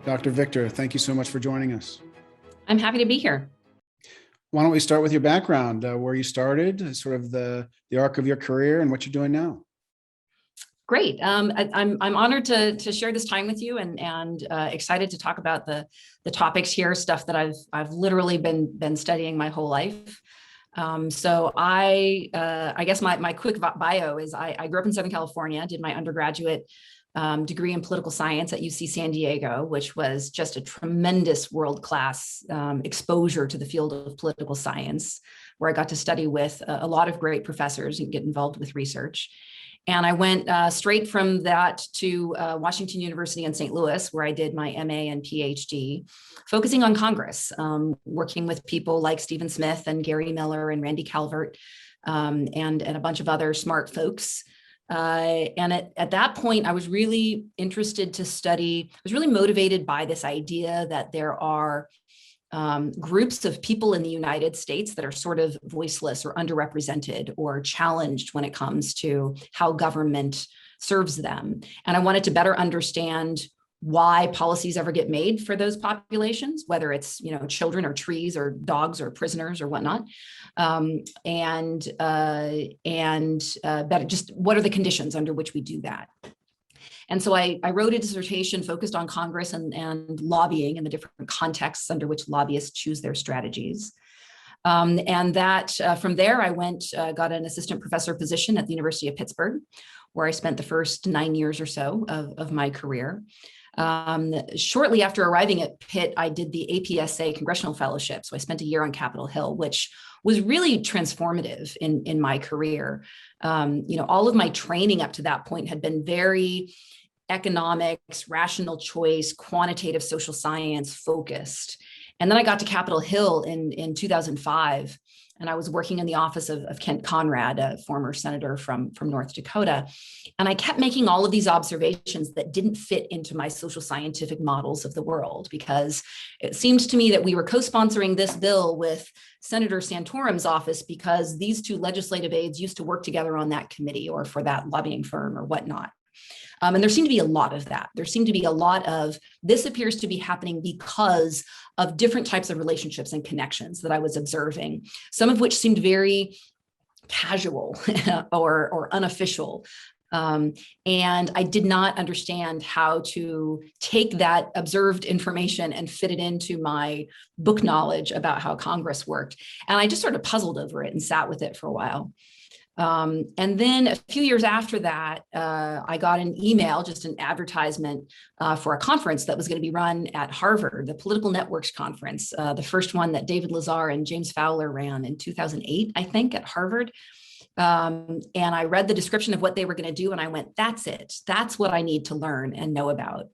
Dr. Victor, thank you so much for joining us. I'm happy to be here. Why don't we start with your background, where you started, sort of the arc of your career and what you're doing now? Great. I'm honored to share this time with you and excited to talk about the topics here, stuff that I've literally been studying my whole life. So I guess my quick bio is I grew up in Southern California, did my undergraduate degree in political science at UC San Diego, which was just a tremendous world-class exposure to the field of political science, where I got to study with a lot of great professors and get involved with research. And I went straight from that to Washington University in St. Louis, where I did my MA and PhD, focusing on Congress, working with people like Stephen Smith and Gary Miller and Randy Calvert, and a bunch of other smart folks. And at that point, I was really interested to study, I was really motivated by this idea that there are groups of people in the United States that are sort of voiceless or underrepresented or challenged when it comes to how government serves them. And I wanted to better understand why policies ever get made for those populations, whether it's, children or trees or dogs or prisoners or whatnot. Better just what are the conditions under which we do that? And so I wrote a dissertation focused on Congress and lobbying and the different contexts under which lobbyists choose their strategies. From there, I got an assistant professor position at the University of Pittsburgh, where I spent the first 9 years or so of my career. Shortly after arriving at Pitt, I did the APSA Congressional Fellowship. So I spent a year on Capitol Hill, which was really transformative in my career. All of my training up to that point had been very economics, rational choice, quantitative social science focused. And then I got to Capitol Hill in 2005, and I was working in the office of Kent Conrad, a former senator from North Dakota. And I kept making all of these observations that didn't fit into my social scientific models of the world, because it seemed to me that we were co-sponsoring this bill with Senator Santorum's office because these two legislative aides used to work together on that committee or for that lobbying firm or whatnot. And there seemed to be a lot of that. There seemed to be a lot of, this appears to be happening because of different types of relationships and connections that I was observing, some of which seemed very casual or unofficial. And I did not understand how to take that observed information and fit it into my book knowledge about how Congress worked. And I just sort of puzzled over it and sat with it for a while. And then a few years after that, I got an email, just an advertisement for a conference that was going to be run at Harvard, the Political Networks Conference, the first one that David Lazar and James Fowler ran in 2008, I think, at Harvard. And I read the description of what they were going to do, and I went, that's it. That's what I need to learn and know about.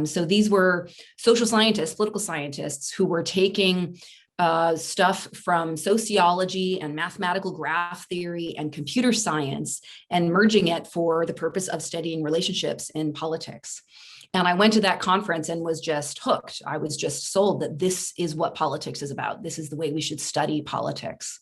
So these were social scientists, political scientists who were taking stuff from sociology and mathematical graph theory and computer science and merging it for the purpose of studying relationships in politics. And I went to that conference and was just hooked. I was just sold that this is what politics is about. This is the way we should study politics.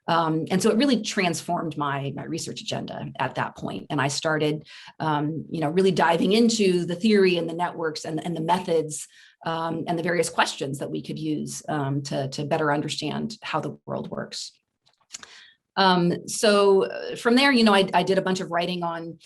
And so it really transformed my research agenda at that point. And I started, really diving into the theory and the networks and the methods and the various questions that we could use to better understand how the world works. So from there, I did a bunch of writing on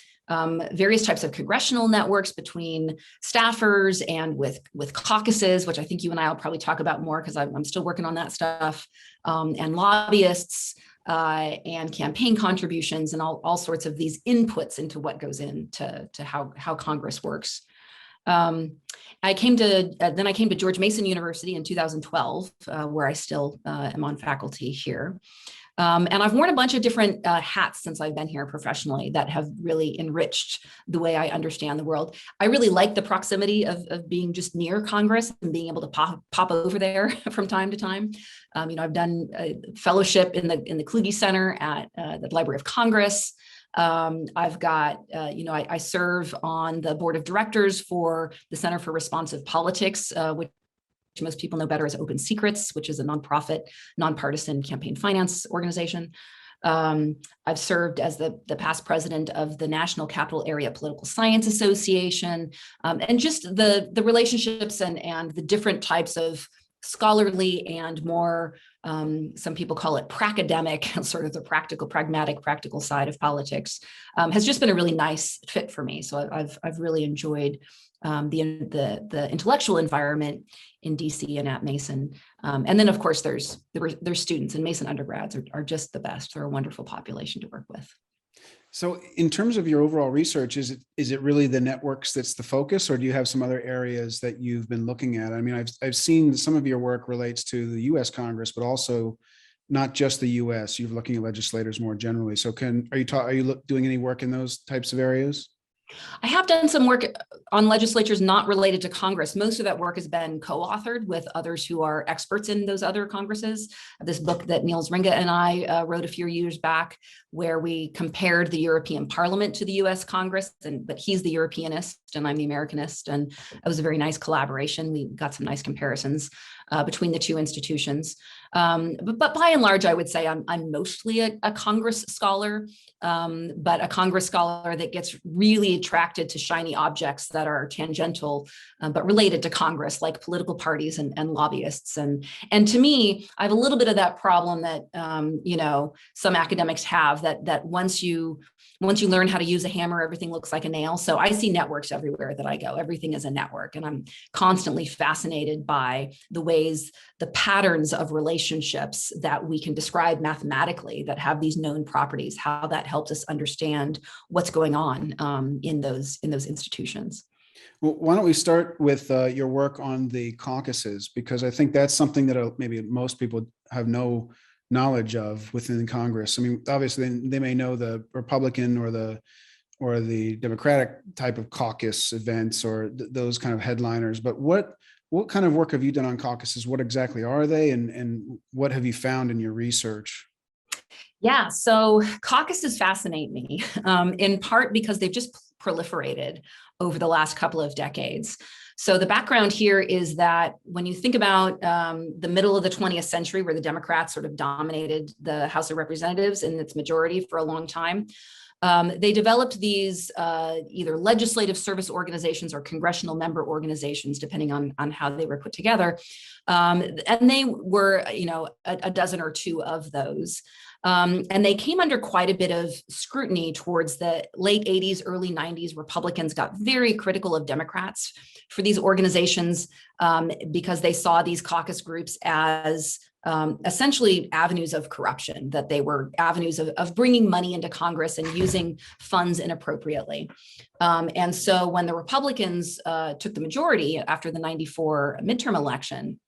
various types of congressional networks between staffers and with caucuses, which I think you and I will probably talk about more because I'm still working on that stuff, and lobbyists and campaign contributions and all sorts of these inputs into what goes into how Congress works. I came to George Mason University in 2012, where I still am on faculty here. And I've worn a bunch of different hats since I've been here professionally that have really enriched the way I understand the world. I really like the proximity of being just near Congress and being able to pop over there from time to time. I've done a fellowship in the Kluge Center at the Library of Congress. I've got, I serve on the board of directors for the Center for Responsive Politics, which most people know better as Open Secrets, which is a nonprofit, nonpartisan campaign finance organization. I've served as the past president of the National Capital Area Political Science Association, and just the relationships and the different types of scholarly and more, some people call it pracademic, sort of the practical side of politics, has just been a really nice fit for me. So I've really enjoyed the intellectual environment in DC and at Mason. And then of course there's students, and Mason undergrads are just the best. They're a wonderful population to work with. So in terms of your overall research, is it really the networks that's the focus, or do you have some other areas that you've been looking at? I mean, I've seen some of your work relates to the US Congress, but also not just the US. You're looking at legislators more generally. So are you doing any work in those types of areas? I have done some work on legislatures not related to Congress. Most of that work has been co-authored with others who are experts in those other Congresses. This book that Nils Ringe and I wrote a few years back, where we compared the European Parliament to the US Congress, but he's the Europeanist and I'm the Americanist. And it was a very nice collaboration. We got some nice comparisons between the two institutions. But by and large, I would say I'm mostly a Congress scholar, but a Congress scholar that gets really attracted to shiny objects that are tangential, but related to Congress, like political parties and lobbyists. And to me, I have a little bit of that problem that some academics have, that once you learn how to use a hammer, everything looks like a nail. So I see networks everywhere that I go. Everything is a network. And I'm constantly fascinated by the patterns of relationships that we can describe mathematically that have these known properties, how that helps us understand what's going on in those institutions. Well, why don't we start with your work on the caucuses, because I think that's something that maybe most people have no knowledge of within Congress. I mean, obviously they may know the Republican or the Democratic type of caucus events or those kind of headliners, but what kind of work have you done on caucuses? What exactly are they, and what have you found in your research? Yeah, so caucuses fascinate me, in part because they've just proliferated over the last couple of decades. So the background here is that when you think about the middle of the 20th century, where the Democrats sort of dominated the House of Representatives in its majority for a long time, they developed these either legislative service organizations or congressional member organizations, depending on how they were put together. And they were, a dozen or two of those. And they came under quite a bit of scrutiny towards the late 80s, early 90s. Republicans got very critical of Democrats for these organizations because they saw these caucus groups as essentially avenues of corruption, that they were avenues of bringing money into Congress and using funds inappropriately. And so when the Republicans took the majority after the 94 midterm election,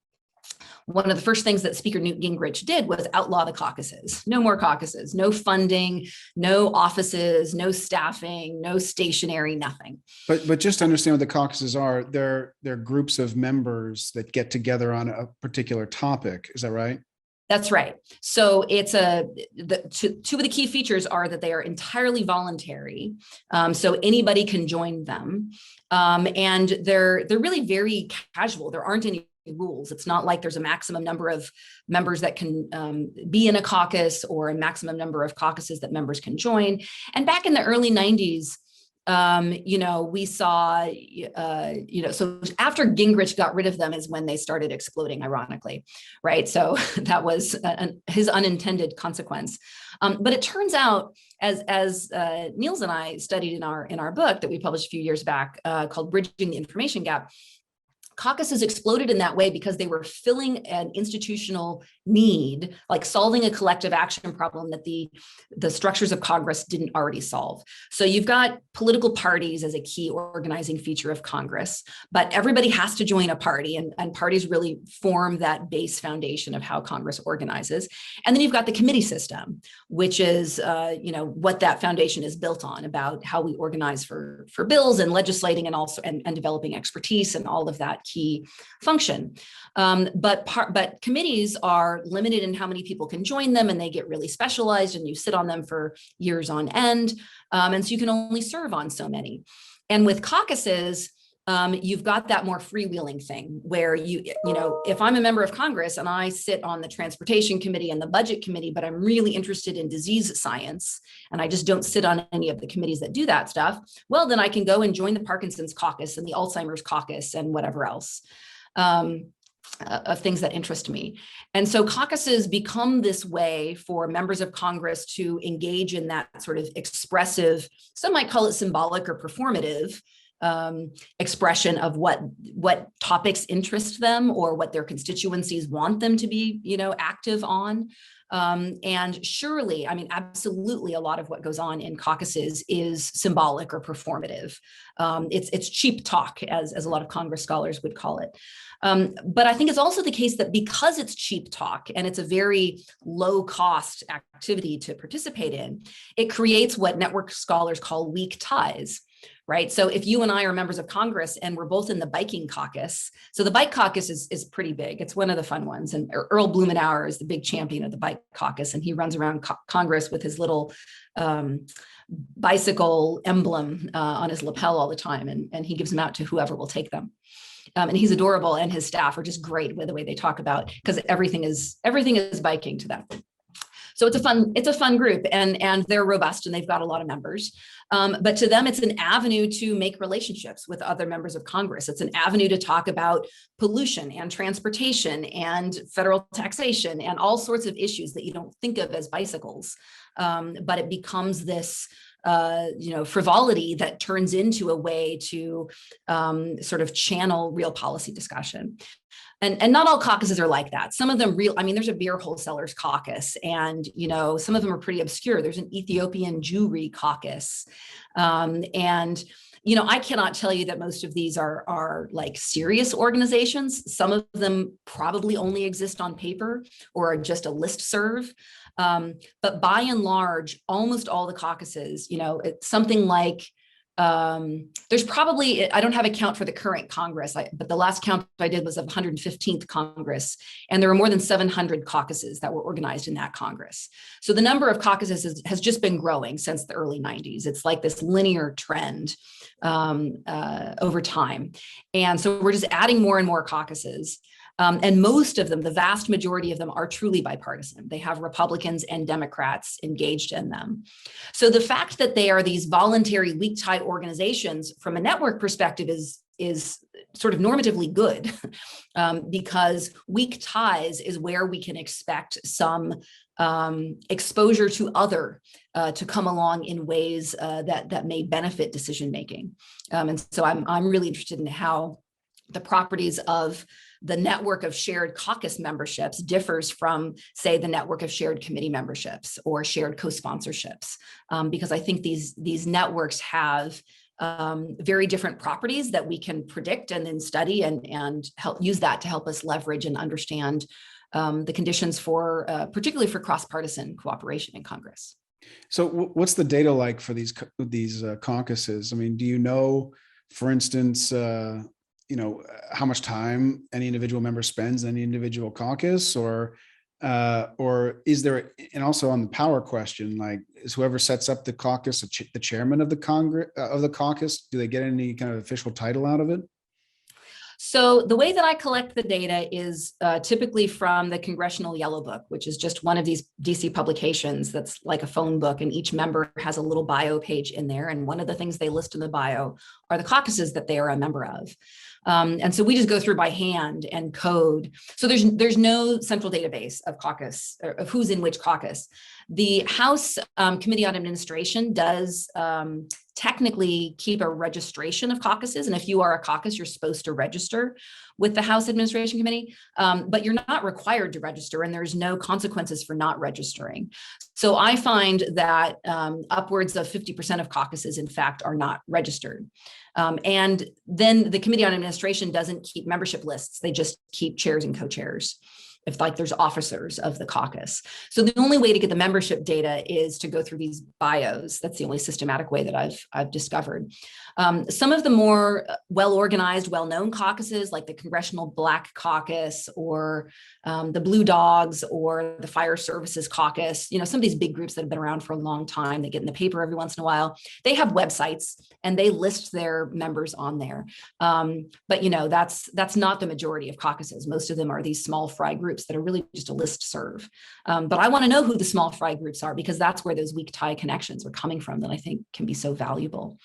one of the first things that Speaker Newt Gingrich did was outlaw the caucuses. No more caucuses, no funding, no offices, no staffing, no stationery, nothing. But just to understand what the caucuses are, they're groups of members that get together on a particular topic. Is that right? That's right. So it's two of the key features are that they are entirely voluntary. So anybody can join them. And they're really very casual. There aren't any rules. It's not like there's a maximum number of members that can be in a caucus or a maximum number of caucuses that members can join. And back in the early 90s, we saw, so after Gingrich got rid of them is when they started exploding, ironically, right? So that was his unintended consequence. But it turns out, as Nils and I studied in our book that we published a few years back called Bridging the Information Gap, caucuses exploded in that way because they were filling an institutional need, like solving a collective action problem that the structures of Congress didn't already solve. So you've got political parties as a key organizing feature of Congress, but everybody has to join a party, and parties really form that base foundation of how Congress organizes. And then you've got the committee system, which is what that foundation is built on, about how we organize for bills and legislating and also and developing expertise and all of that key function. But committees are limited in how many people can join them, and they get really specialized, and you sit on them for years on end. And so you can only serve on so many. And with caucuses, you've got that more freewheeling thing where if I'm a member of Congress and I sit on the transportation committee and the budget committee, but I'm really interested in disease science and I just don't sit on any of the committees that do that stuff, well, then I can go and join the Parkinson's caucus and the Alzheimer's caucus and whatever else. Of things that interest me. And so caucuses become this way for members of Congress to engage in that sort of expressive, some might call it symbolic or performative, expression of what topics interest them or what their constituencies want them to be, active on. And surely, I mean, absolutely, a lot of what goes on in caucuses is symbolic or performative. It's cheap talk, as a lot of Congress scholars would call it. But I think it's also the case that because it's cheap talk and it's a very low cost activity to participate in, it creates what network scholars call weak ties. Right. So if you and I are members of Congress and we're both in the biking caucus, so the bike caucus is pretty big. It's one of the fun ones. And Earl Blumenauer is the big champion of the bike caucus. And he runs around Congress with his little bicycle emblem on his lapel all the time. And he gives them out to whoever will take them. And he's adorable, and his staff are just great with the way they talk about, because everything is biking to them. So it's a fun group, and they're robust and they've got a lot of members. But to them, it's an avenue to make relationships with other members of Congress. It's an avenue to talk about pollution and transportation and federal taxation and all sorts of issues that you don't think of as bicycles. But it becomes this frivolity that turns into a way to sort of channel real policy discussion. And not all caucuses are like that. Some of them there's a beer wholesalers caucus, and, some of them are pretty obscure. There's an Ethiopian Jewry caucus. I cannot tell you that most of these are like serious organizations. Some of them probably only exist on paper or are just a listserv. But by and large, almost all the caucuses, it's something like, there's probably, I don't have a count for the current Congress, but the last count I did was of 115th Congress, and there were more than 700 caucuses that were organized in that Congress. So the number of caucuses has just been growing since the early 90s. It's like this linear trend over time. And so we're just adding more and more caucuses. And most of them, the vast majority of them, are truly bipartisan. They have Republicans and Democrats engaged in them. So the fact that they are these voluntary weak tie organizations from a network perspective is sort of normatively good, because weak ties is where we can expect some exposure to other to come along in ways that may benefit decision making. And so I'm really interested in how the properties of the network of shared caucus memberships differs from, say, the network of shared committee memberships or shared co-sponsorships, because I think these networks have very different properties that we can predict and then study and help use that to help us leverage and understand the conditions for, particularly for cross-partisan cooperation in Congress. So what's the data like for these caucuses? I mean, do you know, for instance, how much time any individual member spends in any individual caucus, or is there, and also on the power question, like, is whoever sets up the caucus the chairman of the caucus? Do they get any kind of official title out of it? So the way that I collect the data is typically from the Congressional Yellow Book, which is just one of these DC publications that's like a phone book, and each member has a little bio page in there. And one of the things they list in the bio are the caucuses that they are a member of. And so we just go through by hand and code. So there's no central database of caucus, or of who's in which caucus. The House Committee on Administration does technically keep a registration of caucuses. And if you are a caucus, you're supposed to register with the House Administration Committee, but you're not required to register, and there's no consequences for not registering. So I find that upwards of 50% of caucuses, in fact, are not registered. And then the Committee on Administration doesn't keep membership lists. They just keep chairs and co-chairs. if like there's officers of the caucus. So the only way to get the membership data is to go through these bios. That's the only systematic way that I've discovered. Some of the more well-organized, well-known caucuses, like the Congressional Black Caucus or the Blue Dogs or the Fire Services Caucus, some of these big groups that have been around for a long time, they get in the paper every once in a while. They have websites and they list their members on there. But that's not the majority of caucuses. Most of them are these small fry groups that are really just a listserv. But I want to know who the small fry groups are, because that's where those weak tie connections are coming from that I think can be so valuable.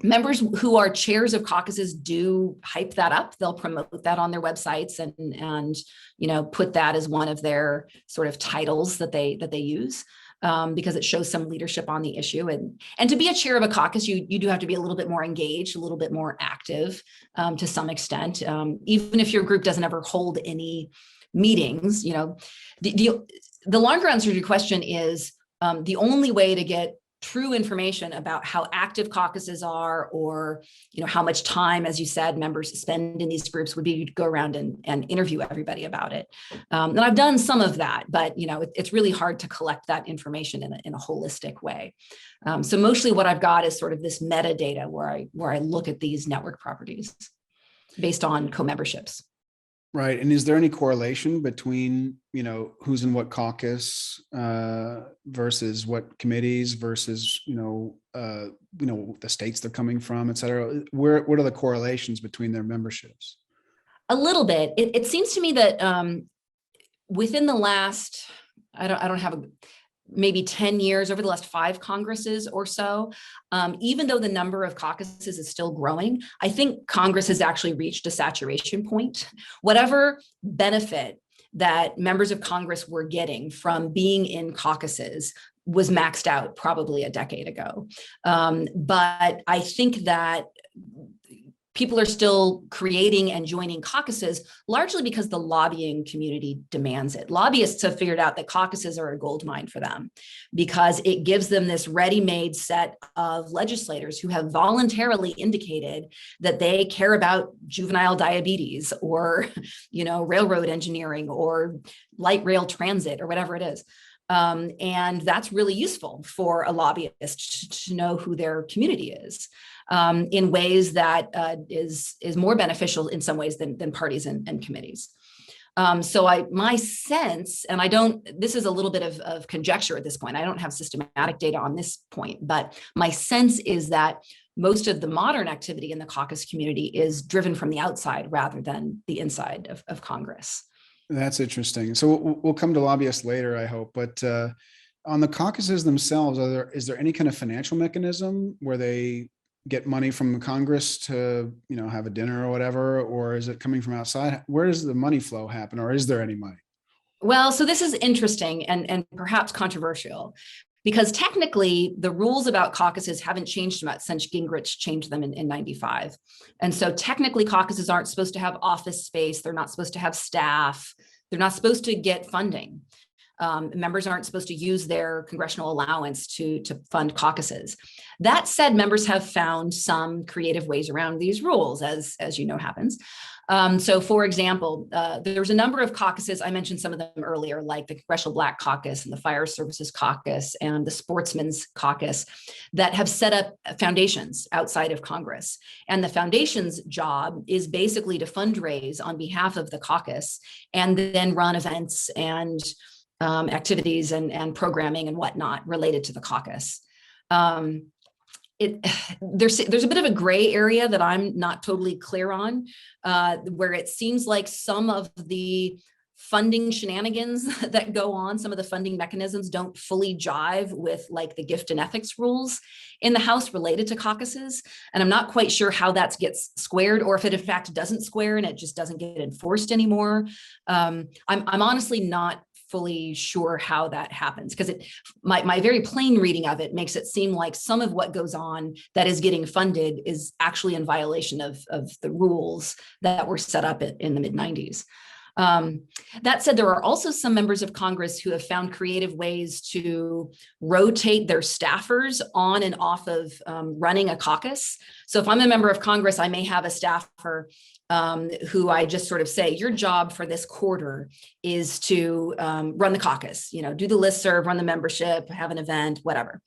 Members who are chairs of caucuses do hype that up. They'll promote that on their websites and put that as one of their sort of titles that they use. Because it shows some leadership on the issue. And to be a chair of a caucus, you do have to be a little bit more engaged, a little bit more active to some extent. Even if your group doesn't ever hold any meetings, the longer answer to your question is the only way to get true information about how active caucuses are, or how much time, as you said, members spend in these groups would be to go around and interview everybody about it. And I've done some of that, but it's really hard to collect that information in a holistic way. So mostly what I've got is sort of this metadata where I look at these network properties based on co-memberships. Right. And is there any correlation between, who's in what caucus versus what committees versus, the states they're coming from, et cetera? What are the correlations between their memberships? A little bit. It seems to me that within the last, I don't have maybe 10 years, over the last 5 Congresses or so, even though the number of caucuses is still growing, I think Congress has actually reached a saturation point. Whatever benefit that members of Congress were getting from being in caucuses was maxed out probably a decade ago. But I think that people are still creating and joining caucuses largely because the lobbying community demands it. Lobbyists have figured out that caucuses are a goldmine for them because it gives them this ready-made set of legislators who have voluntarily indicated that they care about juvenile diabetes or, railroad engineering or light rail transit or whatever it is. And that's really useful for a lobbyist to know who their community is. In ways that is more beneficial in some ways than parties and committees. So my sense, and this is a little bit of conjecture at this point, I don't have systematic data on this point, but my sense is that most of the modern activity in the caucus community is driven from the outside rather than the inside of Congress. That's interesting. So we'll come to lobbyists later, I hope, but on the caucuses themselves, is there any kind of financial mechanism where they get money from Congress to, have a dinner or whatever, or is it coming from outside? Where does the money flow happen, or is there any money? Well, so this is interesting and perhaps controversial, because technically the rules about caucuses haven't changed much since Gingrich changed them in 95. And so technically caucuses aren't supposed to have office space. They're not supposed to have staff. They're not supposed to get funding. Members aren't supposed to use their congressional allowance to fund caucuses. That said, members have found some creative ways around these rules, as happens. So for example, there's a number of caucuses, I mentioned some of them earlier, like the Congressional Black Caucus and the Fire Services Caucus and the Sportsmen's Caucus, that have set up foundations outside of Congress. And the foundation's job is basically to fundraise on behalf of the caucus and then run events and activities and programming and whatnot related to the caucus. There's a bit of a gray area that I'm not totally clear on, where it seems like some of the funding shenanigans that go on, some of the funding mechanisms don't fully jive with like the gift and ethics rules in the House related to caucuses. And I'm not quite sure how that gets squared, or if it in fact doesn't square and it just doesn't get enforced anymore. I'm honestly not fully sure how that happens, because my very plain reading of it makes it seem like some of what goes on that is getting funded is actually in violation of the rules that were set up in the mid-90s. That said, there are also some members of Congress who have found creative ways to rotate their staffers on and off of running a caucus. So if I'm a member of Congress, I may have a staffer who I just sort of say, your job for this quarter is to run the caucus, do the listserv, run the membership, have an event, whatever.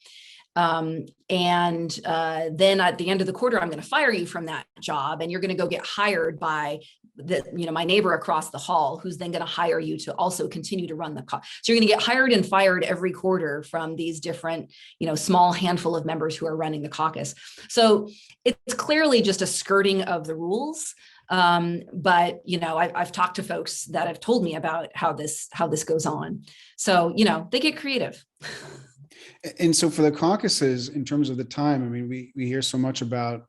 Then at the end of the quarter, I'm going to fire you from that job, and you're going to go get hired by my neighbor across the hall, who's then going to hire you to also continue to run the caucus. So you're going to get hired and fired every quarter from these different, small handful of members who are running the caucus. So it's clearly just a skirting of the rules. But I've talked to folks that have told me about how this goes on. So they get creative. And so for the caucuses, in terms of the time, I mean, we hear so much about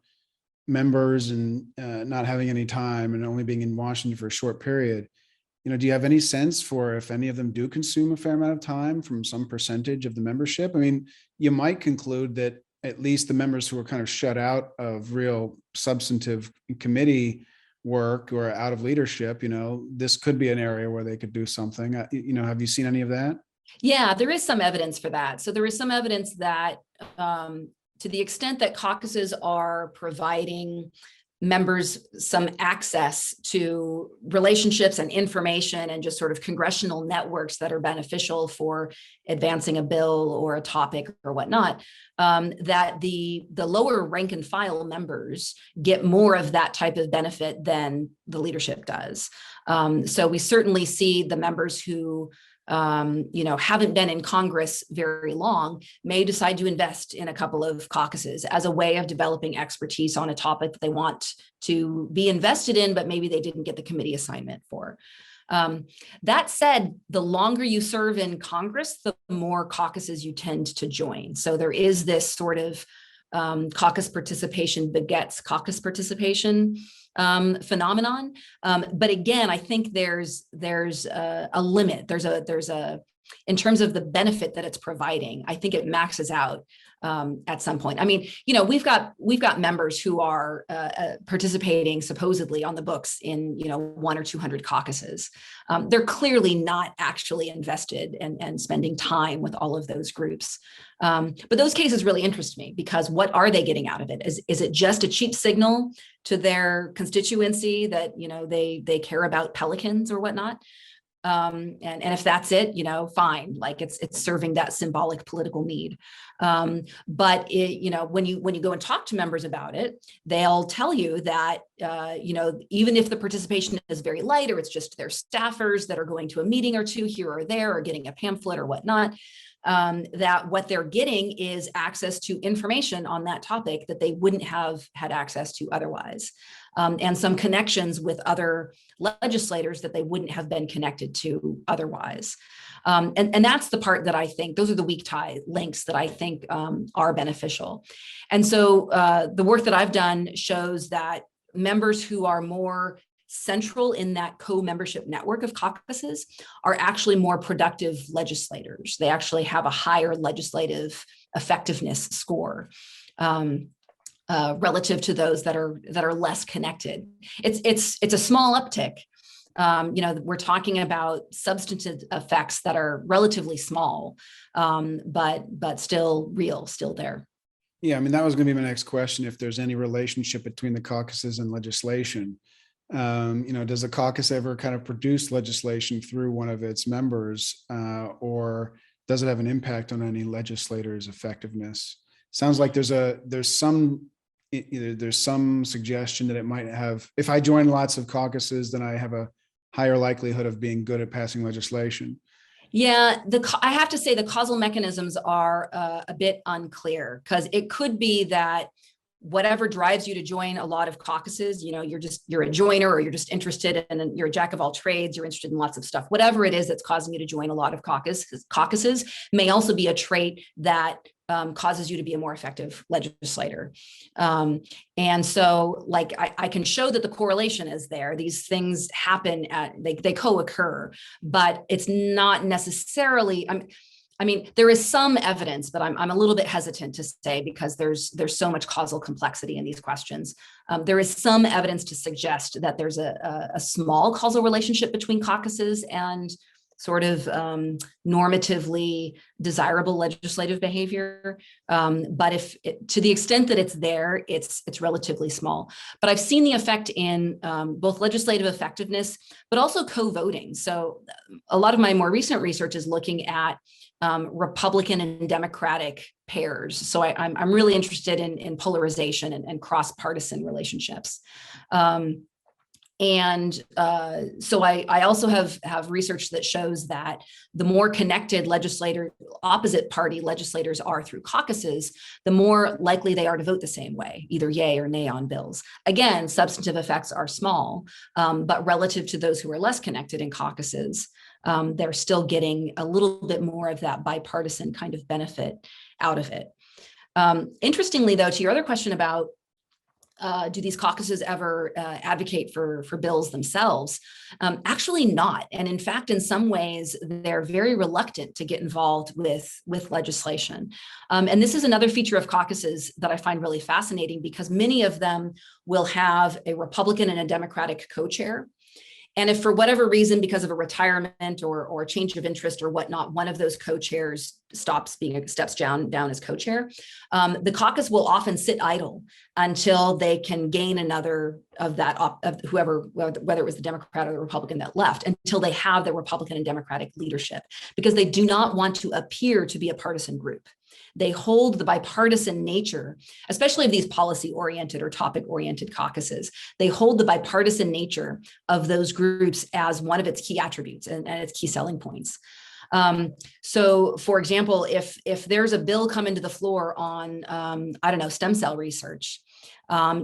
members and not having any time and only being in Washington for a short period. Do you have any sense for if any of them do consume a fair amount of time from some percentage of the membership? I mean, you might conclude that at least the members who are kind of shut out of real substantive committee work or out of leadership, this could be an area where they could do something. Have you seen any of that? Yeah, there is some evidence for that. So there is some evidence that to the extent that caucuses are providing members some access to relationships and information and just sort of congressional networks that are beneficial for advancing a bill or a topic or whatnot, that the lower rank and file members get more of that type of benefit than the leadership does. So we certainly see the members who haven't been in Congress very long may decide to invest in a couple of caucuses as a way of developing expertise on a topic that they want to be invested in, but maybe they didn't get the committee assignment for. That said, the longer you serve in Congress, the more caucuses you tend to join. So there is this sort of caucus participation begets caucus participation phenomenon. But again, I think there's a limit. There's a in terms of the benefit that it's providing, I think it maxes out at some point. I mean, we've got members who are participating supposedly on the books in 100 or 200 caucuses. They're clearly not actually invested and spending time with all of those groups. But those cases really interest me because what are they getting out of it? Is it just a cheap signal to their constituency that they care about pelicans or whatnot? And if that's it, fine, like it's serving that symbolic political need. But when you go and talk to members about it, they'll tell you that, even if the participation is very light, or it's just their staffers that are going to a meeting or two here or there, or getting a pamphlet or whatnot, that what they're getting is access to information on that topic that they wouldn't have had access to otherwise. And some connections with other legislators that they wouldn't have been connected to otherwise. And that's the part that I think, those are the weak tie links that I think are beneficial. And so the work that I've done shows that members who are more central in that co-membership network of caucuses are actually more productive legislators. They actually have a higher legislative effectiveness score. Relative to those that are less connected. It's a small uptick. We're talking about substantive effects that are relatively small, but still real, still there. Yeah, I mean, that was going to be my next question. If there's any relationship between the caucuses and legislation, does the caucus ever kind of produce legislation through one of its members, or does it have an impact on any legislator's effectiveness? Sounds like there's some suggestion that it might have. If I join lots of caucuses, then I have a higher likelihood of being good at passing legislation. Yeah, I have to say the causal mechanisms are a bit unclear, because it could be that whatever drives you to join a lot of caucuses, you're a joiner, or you're just interested and you're a jack of all trades, you're interested in lots of stuff. Whatever it is that's causing you to join a lot of caucuses may also be a trait that causes you to be a more effective legislator. And so like, I can show that the correlation is there. These things happen they co-occur, but it's not necessarily, I mean, there is some evidence, but I'm a little bit hesitant to say, because there's so much causal complexity in these questions. There is some evidence to suggest that there's a small causal relationship between caucuses and sort of normatively desirable legislative behavior. But to the extent that it's there, it's relatively small. But I've seen the effect in both legislative effectiveness, but also co-voting. So a lot of my more recent research is looking at Republican and Democratic pairs. So I'm really interested in polarization and cross-partisan relationships. So I also have research that shows that the more connected opposite party legislators are through caucuses, the more likely they are to vote the same way, either yay or nay on bills. Again, substantive effects are small, but relative to those who are less connected in caucuses, they're still getting a little bit more of that bipartisan kind of benefit out of it. Interestingly, though, to your other question about do these caucuses ever advocate for bills themselves? Actually not. And in fact, in some ways, they're very reluctant to get involved with legislation. And this is another feature of caucuses that I find really fascinating, because many of them will have a Republican and a Democratic co-chair. And if for whatever reason, because of a retirement or a change of interest or whatnot, one of those co-chairs steps down as co-chair, the caucus will often sit idle until they can gain another of that, of whoever, whether it was the Democrat or the Republican that left, until they have the Republican and Democratic leadership, because they do not want to appear to be a partisan group. They hold the bipartisan nature, especially of these policy-oriented or topic-oriented caucuses. They hold the bipartisan nature of those groups as one of its key attributes and its key selling points. So, for example, if there's a bill coming to the floor on, I don't know, stem cell research,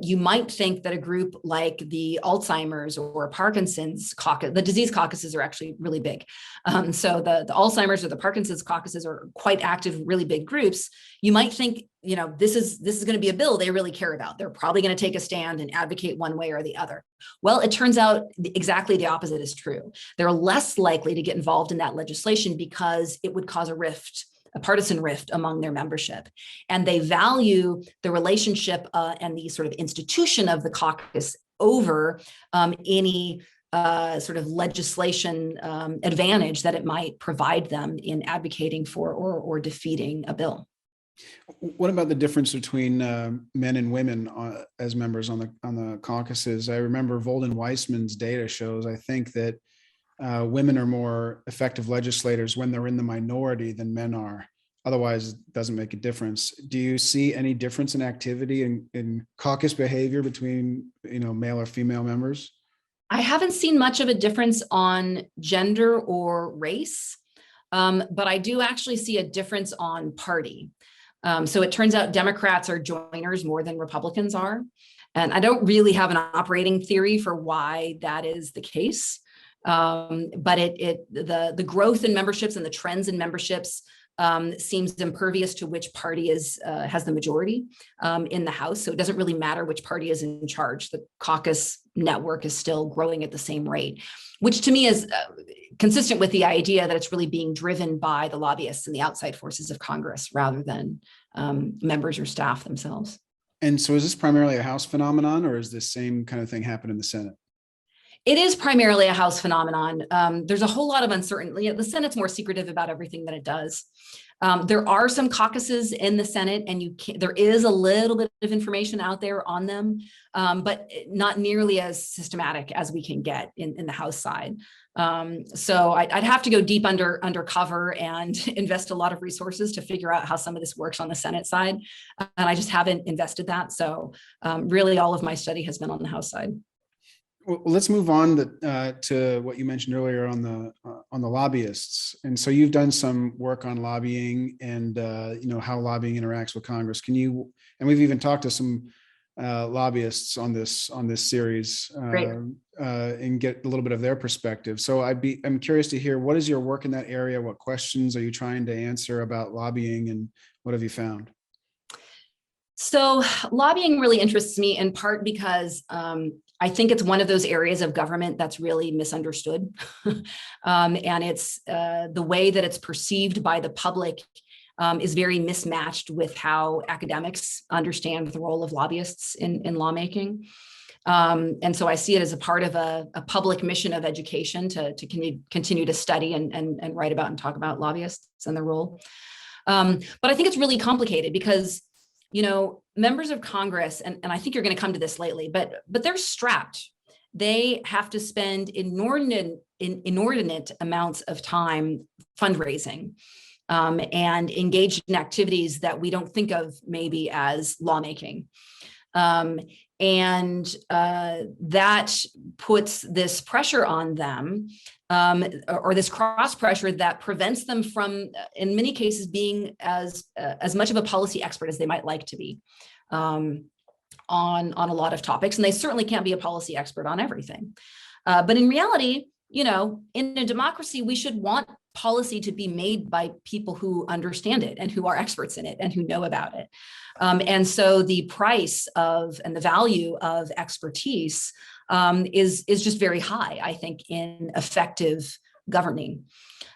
you might think that a group like the Alzheimer's or Parkinson's caucus, the disease caucuses are actually really big. So the Alzheimer's or the Parkinson's caucuses are quite active, really big groups. You might think, this is going to be a bill they really care about. They're probably going to take a stand and advocate one way or the other. Well, it turns out exactly the opposite is true. They're less likely to get involved in that legislation because it would cause a partisan rift among their membership. And they value the relationship and the sort of institution of the caucus over any sort of legislation advantage that it might provide them in advocating for or defeating a bill. What about the difference between men and women as members on the caucuses? I remember Volden Weissman's data shows, I think, that women are more effective legislators when they're in the minority than men are. Otherwise, it doesn't make a difference. Do you see any difference in activity in caucus behavior between, male or female members? I haven't seen much of a difference on gender or race, but I do actually see a difference on party. So it turns out Democrats are joiners more than Republicans are. And I don't really have an operating theory for why that is the case. But the growth in memberships and the trends in memberships seems impervious to which party has the majority in the House. So it doesn't really matter which party is in charge. The caucus network is still growing at the same rate, which to me is consistent with the idea that it's really being driven by the lobbyists and the outside forces of Congress rather than members or staff themselves. And so is this primarily a House phenomenon, or is this same kind of thing happen in the Senate? It is primarily a House phenomenon. There's a whole lot of uncertainty. The Senate's more secretive about everything that it does. There are some caucuses in the Senate, and there is a little bit of information out there on them, but not nearly as systematic as we can get in the House side. So I'd have to go deep undercover and invest a lot of resources to figure out how some of this works on the Senate side. And I just haven't invested that. So really all of my study has been on the House side. Well, let's move on to what you mentioned earlier on the lobbyists. And so you've done some work on lobbying and how lobbying interacts with Congress. And we've even talked to some lobbyists on this series and get a little bit of their perspective. So I'm curious to hear, what is your work in that area? What questions are you trying to answer about lobbying, and what have you found? So lobbying really interests me in part because I think it's one of those areas of government that's really misunderstood. And it's the way that it's perceived by the public is very mismatched with how academics understand the role of lobbyists in lawmaking. And so I see it as a part of a public mission of education to continue to study and write about and talk about lobbyists and their role. But I think it's really complicated because, members of Congress, and I think you're going to come to this lately, but they're strapped. They have to spend inordinate amounts of time fundraising and engaged in activities that we don't think of maybe as lawmaking. And that puts this pressure on them, or this cross pressure that prevents them from, in many cases, being as much of a policy expert as they might like to be on a lot of topics. And they certainly can't be a policy expert on everything. But in reality, in a democracy, we should want policy to be made by people who understand it and who are experts in it and who know about it. And so the price of and the value of expertise is just very high, I think, in effective governing.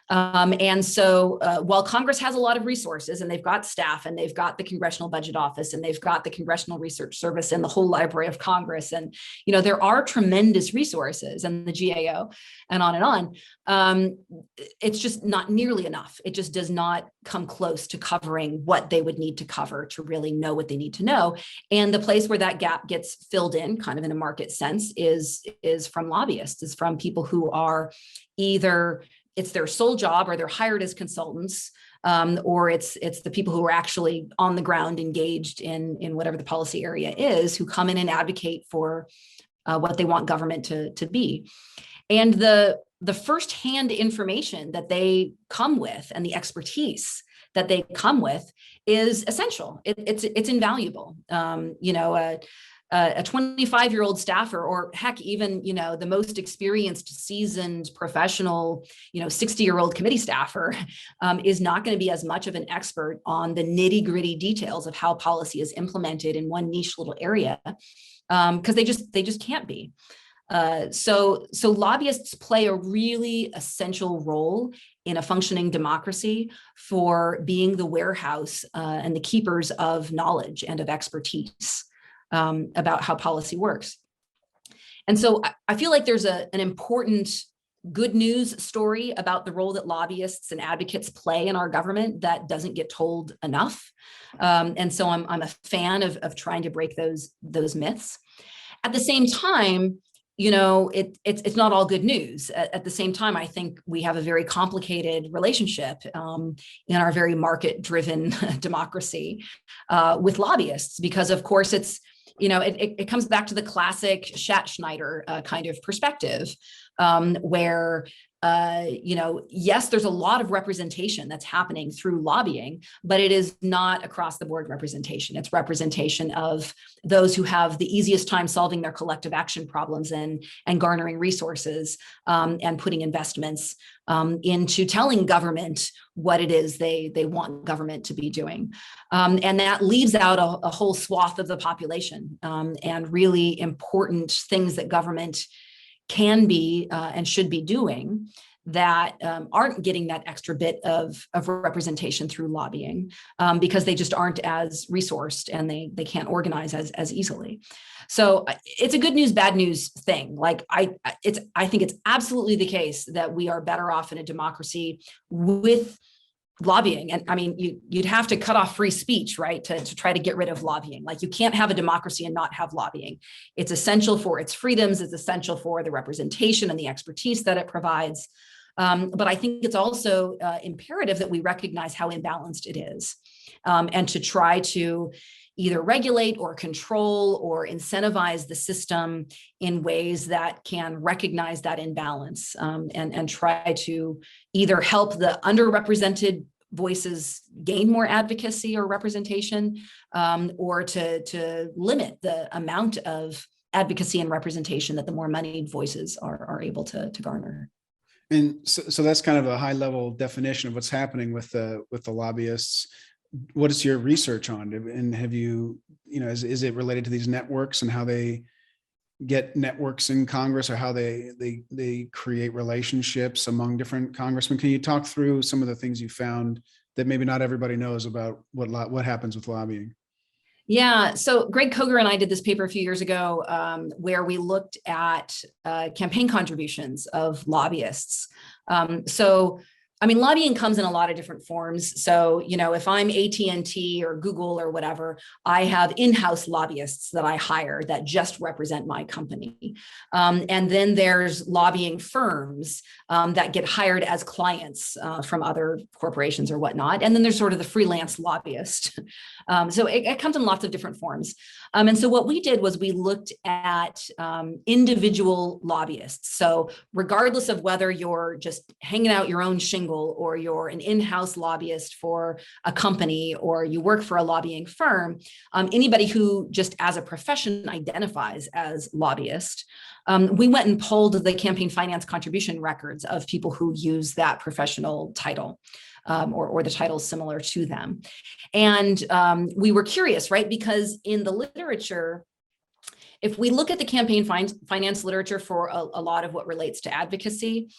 And so while Congress has a lot of resources and they've got staff and they've got the Congressional Budget Office and they've got the Congressional Research Service and the whole Library of Congress, and there are tremendous resources and the GAO and on, it's just not nearly enough. It just does not come close to covering what they would need to cover to really know what they need to know. And the place where that gap gets filled in, kind of in a market sense, is from lobbyists, is from people who are either it's their sole job or they're hired as consultants, or it's the people who are actually on the ground engaged in whatever the policy area is, who come in and advocate for what they want government to be. And the firsthand information that they come with and the expertise that they come with is essential. It's invaluable. A 25-year-old staffer, or heck, even, the most experienced, seasoned, professional, 60-year-old committee staffer is not going to be as much of an expert on the nitty-gritty details of how policy is implemented in one niche little area, because they just can't be. So lobbyists play a really essential role in a functioning democracy for being the warehouse and the keepers of knowledge and of expertise about how policy works. And so I feel like there's an important good news story about the role that lobbyists and advocates play in our government that doesn't get told enough. And so I'm a fan of trying to break those myths. At the same time, it's not all good news. At the same time, I think we have a very complicated relationship in our very market-driven democracy with lobbyists, because of course it comes back to the classic Schneider kind of perspective, where yes, there's a lot of representation that's happening through lobbying, but it is not across the board representation. It's representation of those who have the easiest time solving their collective action problems and garnering resources and putting investments into telling government what it is they want government to be doing. And that leaves out a whole swath of the population and really important things that government can be and should be doing that aren't getting that extra bit of representation through lobbying because they just aren't as resourced and they can't organize as easily. So it's a good news, bad news thing. Like I think it's absolutely the case that we are better off in a democracy with lobbying. And I mean, you'd have to cut off free speech, right, to try to get rid of lobbying. Like you can't have a democracy and not have lobbying. It's essential for its freedoms. It's essential for the representation and the expertise that it provides. But I think it's also imperative that we recognize how imbalanced it is and to try to either regulate or control or incentivize the system in ways that can recognize that imbalance and try to either help the underrepresented voices gain more advocacy or representation, or to limit the amount of advocacy and representation that the more moneyed voices are able to garner. And so that's kind of a high level definition of what's happening with the lobbyists. What is your research on? And have you, is it related to these networks and how they get networks in Congress, or how they create relationships among different congressmen? Can you talk through some of the things you found that maybe not everybody knows about what happens with lobbying? Yeah, so Greg Koger and I did this paper a few years ago where we looked at campaign contributions of lobbyists. So, I mean, lobbying comes in a lot of different forms. So, if I'm AT&T or Google or whatever, I have in-house lobbyists that I hire that just represent my company. And then there's lobbying firms that get hired as clients from other corporations or whatnot. And then there's sort of the freelance lobbyist. So it comes in lots of different forms. And so what we did was we looked at individual lobbyists. So regardless of whether you're just hanging out your own shingle or you're an in-house lobbyist for a company or you work for a lobbying firm, anybody who just as a profession identifies as lobbyist, we went and pulled the campaign finance contribution records of people who use that professional title. Or the titles similar to them. And we were curious, right? Because in the literature, if we look at the campaign finance literature for a lot of what relates to advocacy,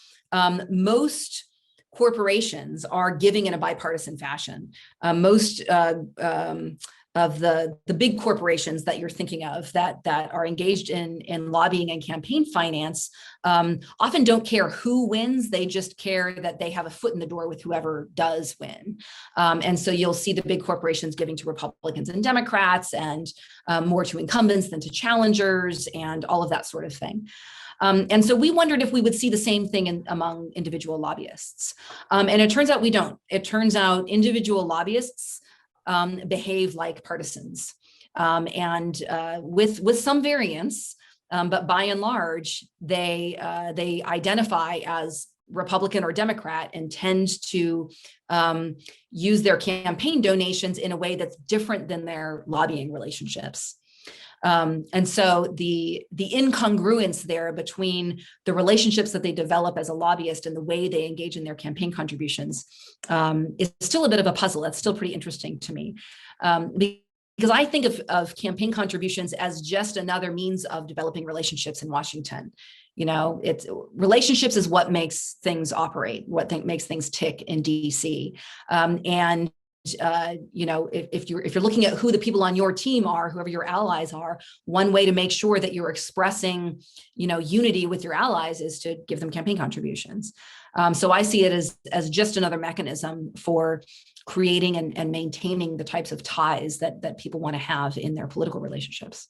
most corporations are giving in a bipartisan fashion. Most of the big corporations that you're thinking of that are engaged in lobbying and campaign finance often don't care who wins. They just care that they have a foot in the door with whoever does win. And so you'll see the big corporations giving to Republicans and Democrats and more to incumbents than to challengers and all of that sort of thing. And so we wondered if we would see the same thing among individual lobbyists. And it turns out we don't. It turns out individual lobbyists behave like partisans, and with some variance, but by and large, they identify as Republican or Democrat and tend to use their campaign donations in a way that's different than their lobbying relationships. And so the incongruence there between the relationships that they develop as a lobbyist and the way they engage in their campaign contributions is still a bit of a puzzle. That's still pretty interesting to me. Because I think of campaign contributions as just another means of developing relationships in Washington. Relationships is what makes things operate, what makes things tick in DC. And if you're looking at who the people on your team are, whoever your allies are, one way to make sure that you're expressing, unity with your allies is to give them campaign contributions. So I see it as just another mechanism for creating and maintaining the types of ties that people want to have in their political relationships.